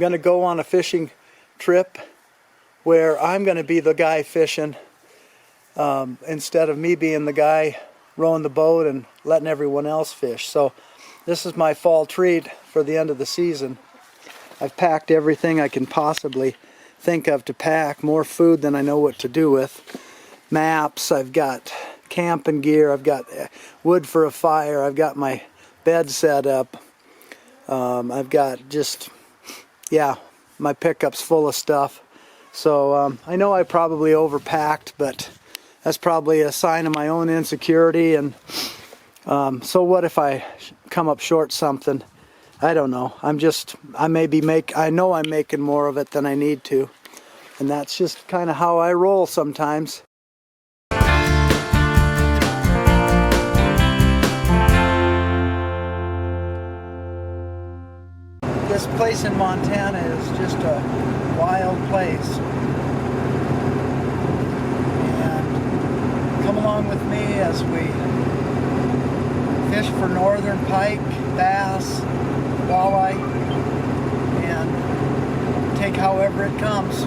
I'm going to go on a fishing trip where I'm going to be the guy fishing instead of me being the guy rowing the boat and letting everyone else fish. So this is my fall treat for the end of the season. I've packed everything I can possibly think of to pack, more food than I know what to do with. Maps, I've got camping gear, I've got wood for a fire, I've got my bed set up, I've got just, yeah, my pickup's full of stuff. So I know I probably overpacked, but that's probably a sign of my own insecurity. And so what if I come up short something? I don't know. I know I'm making more of it than I need to. And that's just kind of how I roll sometimes. This place in Montana is just a wild place. And come along with me as we fish for northern pike, bass, walleye, and take however it comes.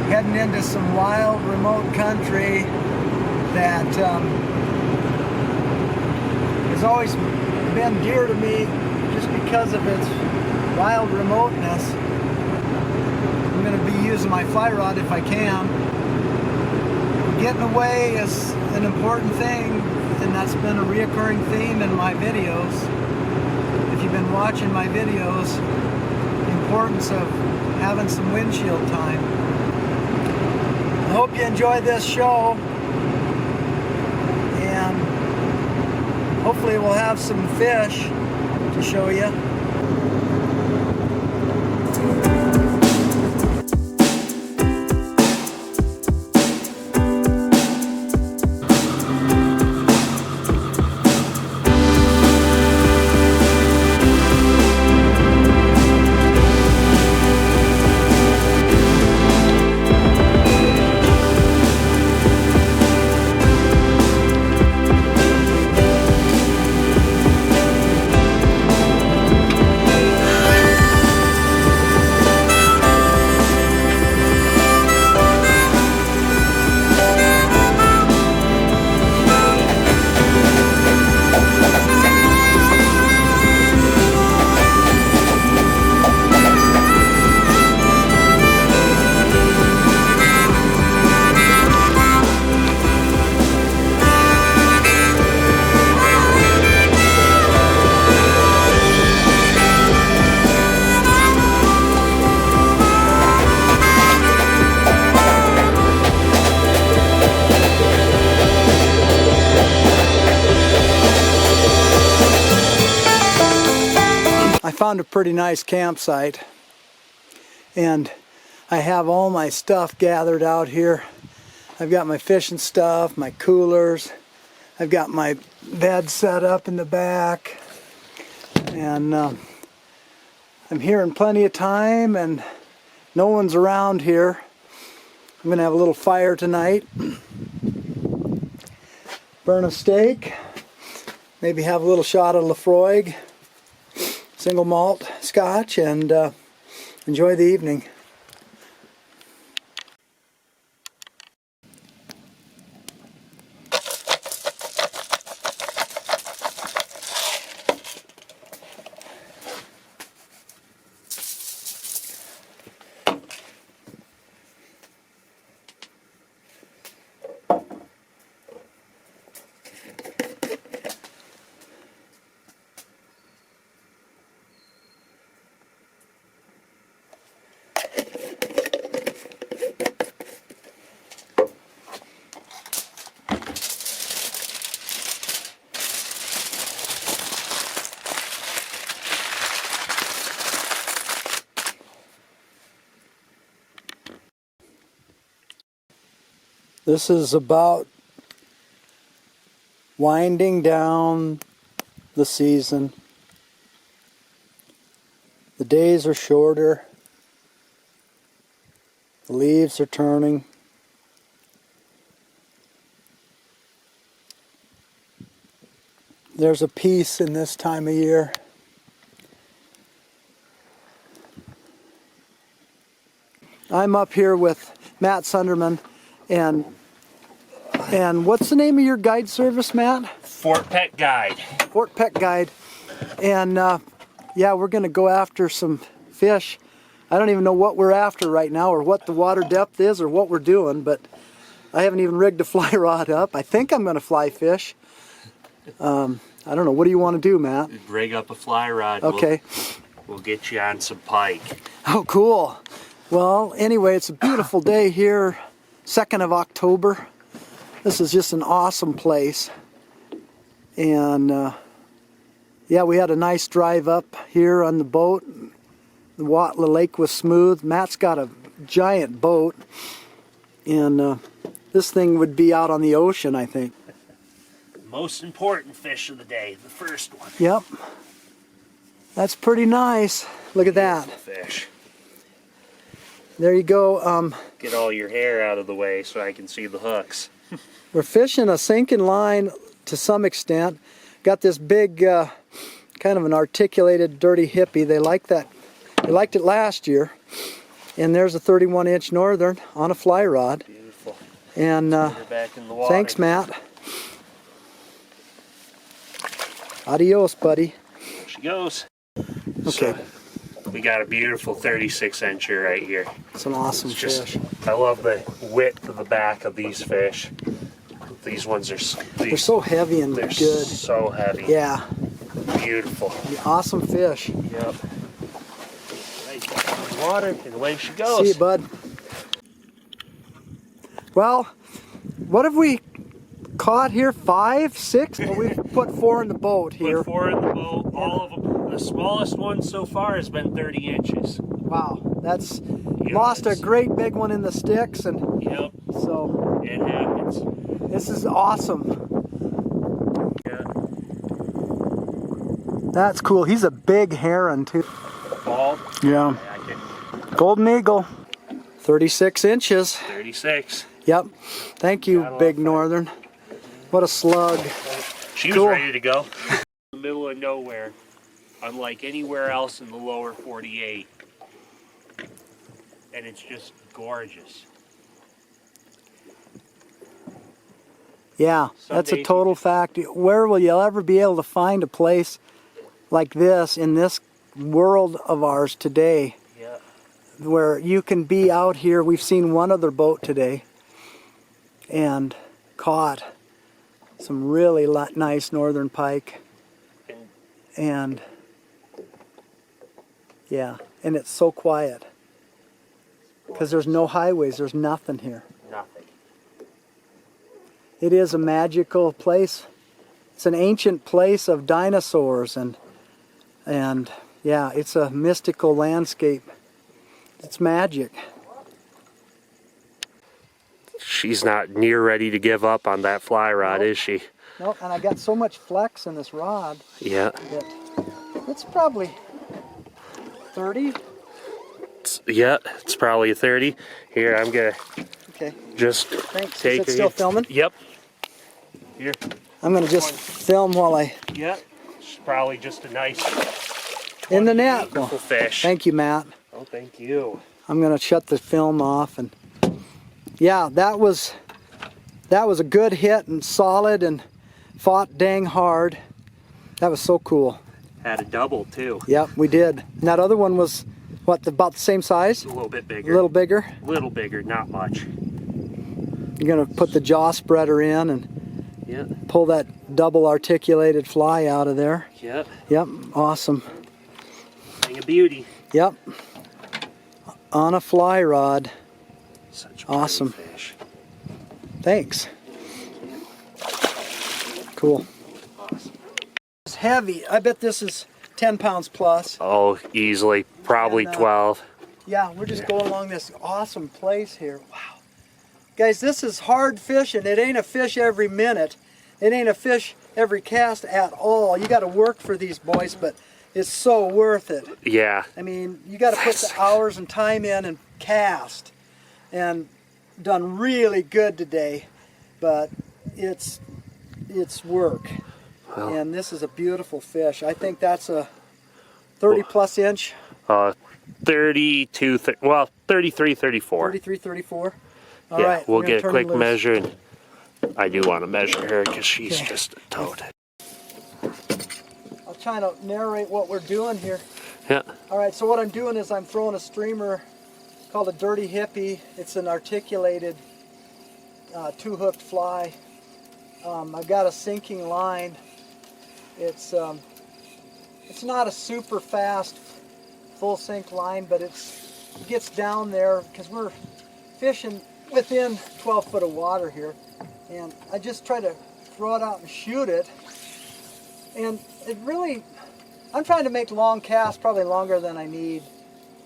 Heading into some wild, remote country that has always been dear to me just because of its wild remoteness. I'm going to be using my fly rod if I can. Getting away is an important thing, and that's been a reoccurring theme in my videos. If you've been watching my videos, the importance of having some windshield time. I hope you enjoy this show, and hopefully we'll have some fish to show you. I found a pretty nice campsite, and I have all my stuff gathered out here. I've got my fishing stuff, my coolers, I've got my bed set up in the back, and I'm here in plenty of time, and no one's around here. I'm going to have a little fire tonight, burn a steak, maybe have a little shot of Lafroig, single malt scotch, and enjoy the evening. This is about winding down the season. The days are shorter. The leaves are turning. There's a piece in this time of year. I'm up here with Matt Sunderman, and what's the name of your guide service, Matt? Fort Peck Guide. Fort Peck Guide. And yeah, we're going to go after some fish. I don't even know what we're after right now, or what the water depth is, or what we're doing, but I haven't even rigged a fly rod up. I think I'm going to fly fish. I don't know. What do you want to do, Matt? Rig up a fly rod. Okay. We'll get you on some pike. Oh, cool. Well, anyway, it's a beautiful day here, 2nd of October. This is just an awesome place. And yeah, we had a nice drive up here on the boat. The lake was smooth. Matt's got a giant boat. And this thing would be out on the ocean, I think. Most important fish of the day, the first one. Yep. That's pretty nice. Look at that. Fish. There you go. Get all your hair out of the way so I can see the hooks. We're fishing a sinking line to some extent. Got this big, kind of an articulated, dirty hippie. They like that. They liked it last year. And there's a 31-inch northern on a fly rod. Beautiful. And Back in the water. thanks, Matt. Adios, buddy. There she goes. Okay. So, we got a beautiful 36-incher right here. It's an awesome fish. I love the width of the back of these fish. These ones are They're so heavy and they're good. so heavy. Yeah. Beautiful. Awesome fish. Yep. Right in the water, and away she goes. See you, bud. Well, what have we caught here? 5, 6? Well, we've put 4 in the boat here. Put 4 in the boat. All of them. The smallest one so far has been 30 inches. Wow, that's Yep, lost a great big one in the sticks, and yep. so It happens. this is awesome. Yeah. That's cool. He's a big heron too. Ball. Yeah. Golden eagle. 36 inches. 36. Yep. Thank you, big northern. What a slug. She was ready to go. In the middle of nowhere, unlike anywhere else in the lower 48. And it's just gorgeous. Yeah, that's a total fact. Where will you ever be able to find a place like this in this world of ours today? Yeah. Where you can be out here. We've seen one other boat today and caught some really nice northern pike. And yeah, and it's so quiet because there's no highways, there's nothing here. Nothing. It is a magical place. It's an ancient place of dinosaurs, and yeah, it's a mystical landscape. It's magic. She's not near ready to give up on that fly rod, is she? No, and I got so much flex in this rod. Yeah. That it's probably 30. Yeah, it's probably a 30. Here, I'm gonna just Thanks. take Is it still filming? Yep. Here. I'm gonna just film while I. Yep. It's probably just a nice. In the net. Beautiful fish. Thank you, Matt. Oh, thank you. I'm gonna shut the film off, and yeah, that was a good hit and solid and fought dang hard. That was so cool. Had a double too. Yep, we did. And that other one was what, about the same size? A little bit bigger. A little bigger? A little bigger, not much. You're gonna put the jaw spreader in and pull that double articulated fly out of there. Yep. Yep, awesome. Thing of beauty. Yep. On a fly rod. Such a awesome fish. Thanks. Cool. Awesome. It's heavy. I bet this is 10 pounds plus. Oh, easily. Probably 12. Yeah, we're just going along this awesome place here. Wow. Guys, this is hard fishing. It ain't a fish every minute. It ain't a fish every cast at all. You got to work for these boys, but it's so worth it. Yeah. I mean, you got to put the hours and time in and cast. And done really good today, but it's work. and this is a beautiful fish. I think that's a 30 plus inch. 32, well, 33, 34. 33, 34. All yeah, right, we'll get a quick loose. measure. And I do want to measure her because she's just a toad. I'll try to narrate what we're doing here. Yeah. All right, so what I'm doing is I'm throwing a streamer called a Dirty Hippie. It's an articulated two-hooked fly. I've got a sinking line. It's not a super fast full sink line, but it gets down there because we're fishing within 12 foot of water here, and I just try to throw it out and shoot it. And it really, I'm trying to make long casts, probably longer than I need,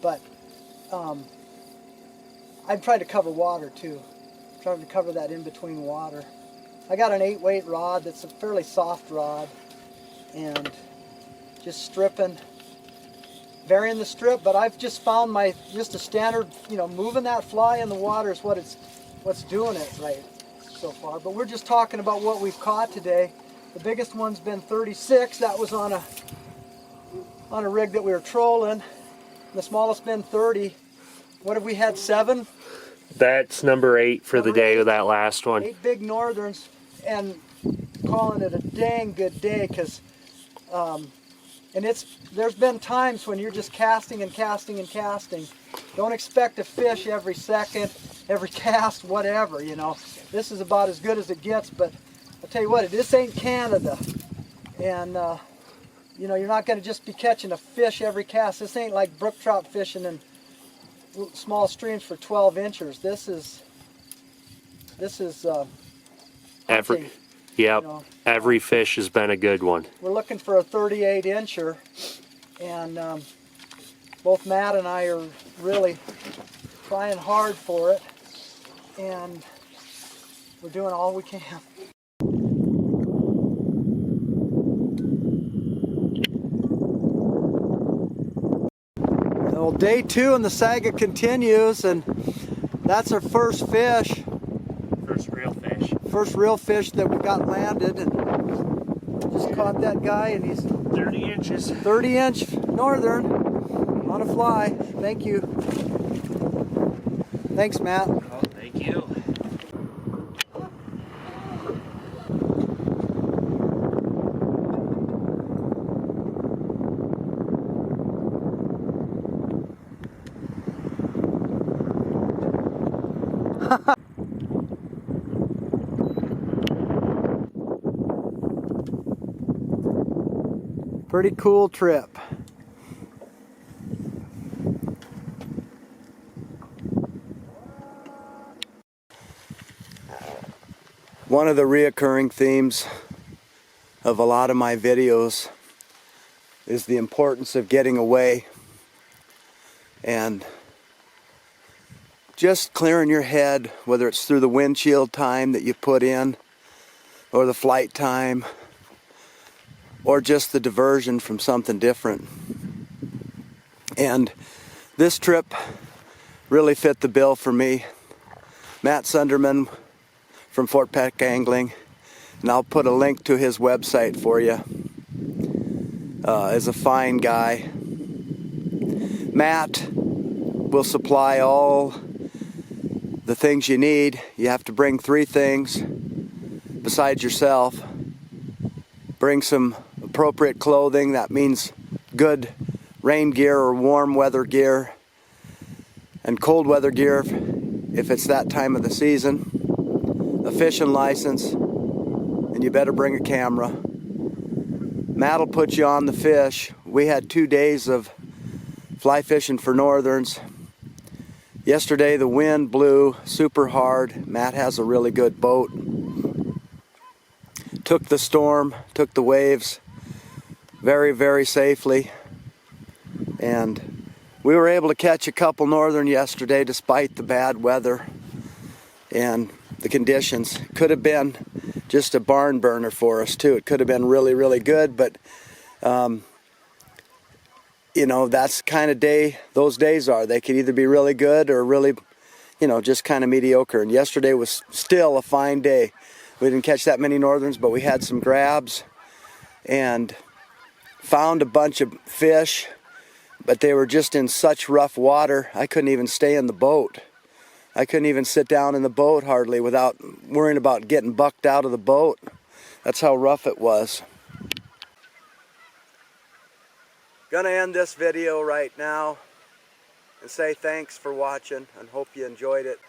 but I've tried to cover water too. I'm trying to cover that in between water. I got an 8-weight rod that's a fairly soft rod, and just stripping, varying the strip, but I've just found just a standard, moving that fly in the water is what's doing it right so far. But we're just talking about what we've caught today. The biggest one's been 36. That was on a rig that we were trolling. The smallest been 30. What have we had, 7? That's number 8 for the day with that last one. 8 big northerns, and calling it a dang good day, because and there's been times when you're just casting and casting and casting. Don't expect to fish every second, every cast, whatever, This is about as good as it gets, but I'll tell you what, this ain't Canada. And, you're not going to just be catching a fish every cast. This ain't like brook trout fishing in small streams for 12 inches. This is hunting. Yep, every fish has been a good one. We're looking for a 38 incher, and both Matt and I are really trying hard for it, and we're doing all we can. Well, day 2 and the saga continues, and that's our first fish. First real fish that we got landed, and just caught that guy, and he's 30 inches. 30-inch northern on a fly. Thank you. Thanks, Matt. Oh, thank you. Pretty cool trip. One of the reoccurring themes of a lot of my videos is the importance of getting away and just clearing your head, whether it's through the windshield time that you put in, or the flight time, or just the diversion from something different. And this trip really fit the bill for me. Matt Sunderman from Fort Peck Angling, and I'll put a link to his website for you. Is a fine guy. Matt will supply all the things you need. You have to bring 3 things besides yourself. Bring some appropriate clothing. That means good rain gear or warm weather gear, and cold weather gear if it's that time of the season. A fishing license, and you better bring a camera. Matt will put you on the fish. We had 2 days of fly fishing for northerns. Yesterday the wind blew super hard. Matt has a really good boat. Took the storm, took the waves very, very safely, and we were able to catch a couple northern yesterday despite the bad weather and the conditions. Could have been just a barn burner for us too. It could have been really, really good, but that's kind of day those days are. They could either be really good or really, just kind of mediocre. And yesterday was still a fine day. We didn't catch that many northerns, but we had some grabs. and found a bunch of fish, but they were just in such rough water, I couldn't even stay in the boat. I couldn't even sit down in the boat hardly without worrying about getting bucked out of the boat. That's how rough it was. Gonna end this video right now and say thanks for watching and hope you enjoyed it.